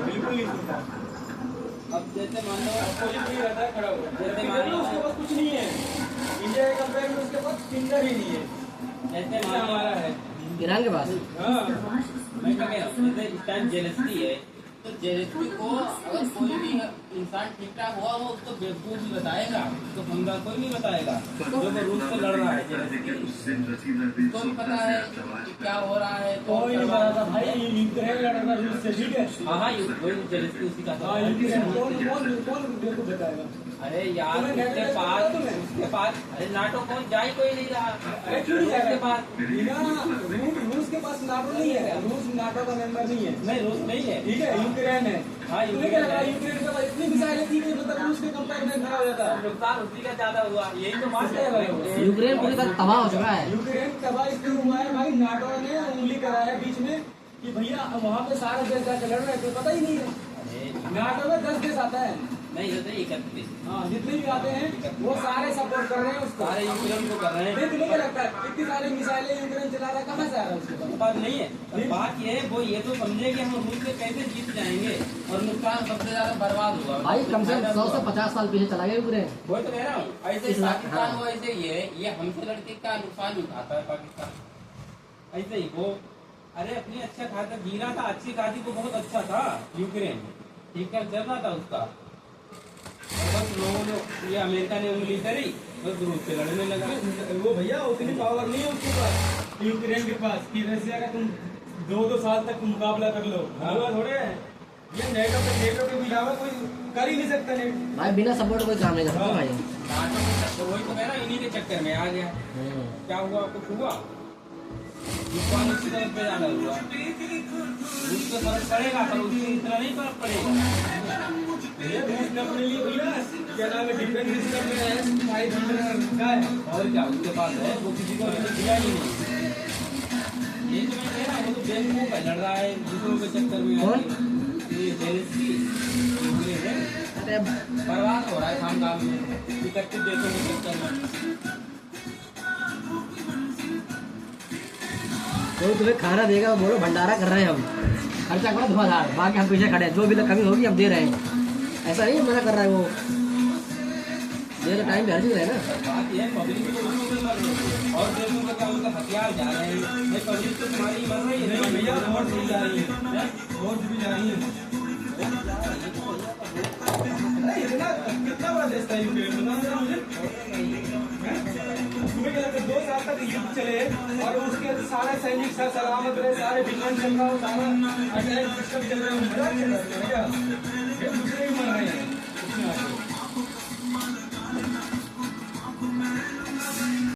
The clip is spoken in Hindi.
बिल्कुल नहीं सुनता। अब जैसे मान लो अपोजिट नहीं रहता है खड़ा हुआ, जैसे मान लो उसके पास कुछ नहीं है, इंडिया के कंपेयर में उसके पास फिंगर ही नहीं है, जैसे मान लो हमारा है ईरान के पास। हाँ। मैं क्या कह रहा हूँ, जैसे इस टाइम जेलसी है, तो जेलसी को अगर कोई भी इंसान ठीक ठाक हुआ वो उसको बेवकूफ ही बताएगा, तो बंदा कोई नहीं बताएगा। जो वो रूस से लड़ रहा है जेलसी, तो भी पता है कि क्या हो रहा है। कोई नहीं पता था भाई, यूक्रेन लड़ रहा रूस से, ठीक है। हाँ हाँ, वही जेलसी उसी का था। यूक्रेन कौन बेवकूफ बताएगा? अरे यार उसके पास अरे नाटो कौन जा ही कोई नहीं रहा। अरे क्यों नहीं जा के रहा? पास रूस के पास नाटो नहीं है, रूस नाटो का मेंबर नहीं है। नहीं, रूस नहीं है, ठीक है, यूक्रेन है। हाँ, तुम्हें क्या लगा यूक्रेन के पास इतनी मिसाइलें थी कि मतलब रूस के कंपेयर में खड़ा हो जाता है? नुकसान उसी का ज्यादा हुआ, यही तो बात है। यूक्रेन पूरी तरह तबाह हो चुका है। यूक्रेन तबाह इसलिए हुआ है भाई, नाटो ने उंगली करा है बीच में कि भैया वहाँ पे सारे देश जाके लड़ रहे हैं, तो पता ही नहीं है। नाटो में 10 देश आता है, नहीं होते 31। हाँ, जितने भी आते हैं वो सारे सपोर्ट कर रहे हैं उसको, सारे यूक्रेन को कर रहे हैं। तुम्हें क्या लगता है इतनी सारी मिसाइलें यूक्रेन चला रहा है, कहाँ से आ रहा है उसके पास? बात नहीं है, पर बात ये है वो ये तो समझे कि हम रूस से कैसे जीत जाएंगे, और नुकसान सबसे ज्यादा बर्बाद हुआ भाई कम से कम 100 से 50 साल पीछे चला गया यूक्रेन। वही तो कह रहा हूँ। ऐसे ही पाकिस्तान वो ऐसे ही है, ये हमसे लड़के का नुकसान उठाता है पाकिस्तान। ऐसे ही वो अरे अपनी अच्छा खासा जी रहा था, अच्छी खासी तो बहुत अच्छा था यूक्रेन, ठीक ठाक चल रहा था उसका। बस लोगों ने ये अमेरिका ने उंगली करी, बस रूस से लड़ने लगा। वो भैया उतनी पावर नहीं है उसके पास, यूक्रेन के पास, कि रशिया का तुम 2-2 साल तक मुकाबला कर लो। हुआ थोड़े है ये, नेटो के बिना कोई कर ही नहीं सकता। नेट भाई बिना सपोर्ट कोई काम नहीं कर सकता भाई। नाटो के चक्कर, वही तो कह रहा हूं, इन्हीं के चक्कर में आ गया। क्या हुआ, कुछ हुआ? नुकसान उसी तरफ पे ज्यादा हुआ। उसको फर्क पड़ेगा, पर उसको इतना नहीं फर्क पड़ेगा। ये रूस ने अपने लिए भैया क्या नाम है, डिफेंस सिस्टम में है, 5 बिलियन का है, और क्या उसके पास है, वो किसी को अभी तक दिया ही नहीं। ये तो मैं कह रहा हूँ, वो तो बेवकूफ है, लड़ रहा है दूसरों के चक्कर में। ये जेलसी यूक्रेन है, अरे बर्बाद हो रहा है काम काम में, 31 देशों के चक्कर में। कोई तुम्हें खाना देगा, बोलो भंडारा कर रहे हैं हम, खर्चा करो धुआंधार, बाकी हम पीछे खड़े हैं, जो भी कमी होगी हम दे रहे हैं। ऐसा नहीं मना कर रहा है वो, ये तो टाइम पे हर चीज है ना। बात ये है, पब्लिक को उसमें मर रही है, और देशों का क्या उनका हथियार जा रहे हैं। ये पब्लिक तो तुम्हारी मर रही है, नहीं भैया वोट भी जा रही है, वोट भी जा रही है। अरे इतना कितना बड़ा देश था यूक्रेन, बता दो मुझे। तुम्हें क्या लगता है 2 साल तक युद्ध चले और उसके सारे सैनिक सलामत रहे, सारे डिफेंस चल रहा हो, सारा अटैक सिस्टम चल रहा है, मजाक चल रहा है क्या?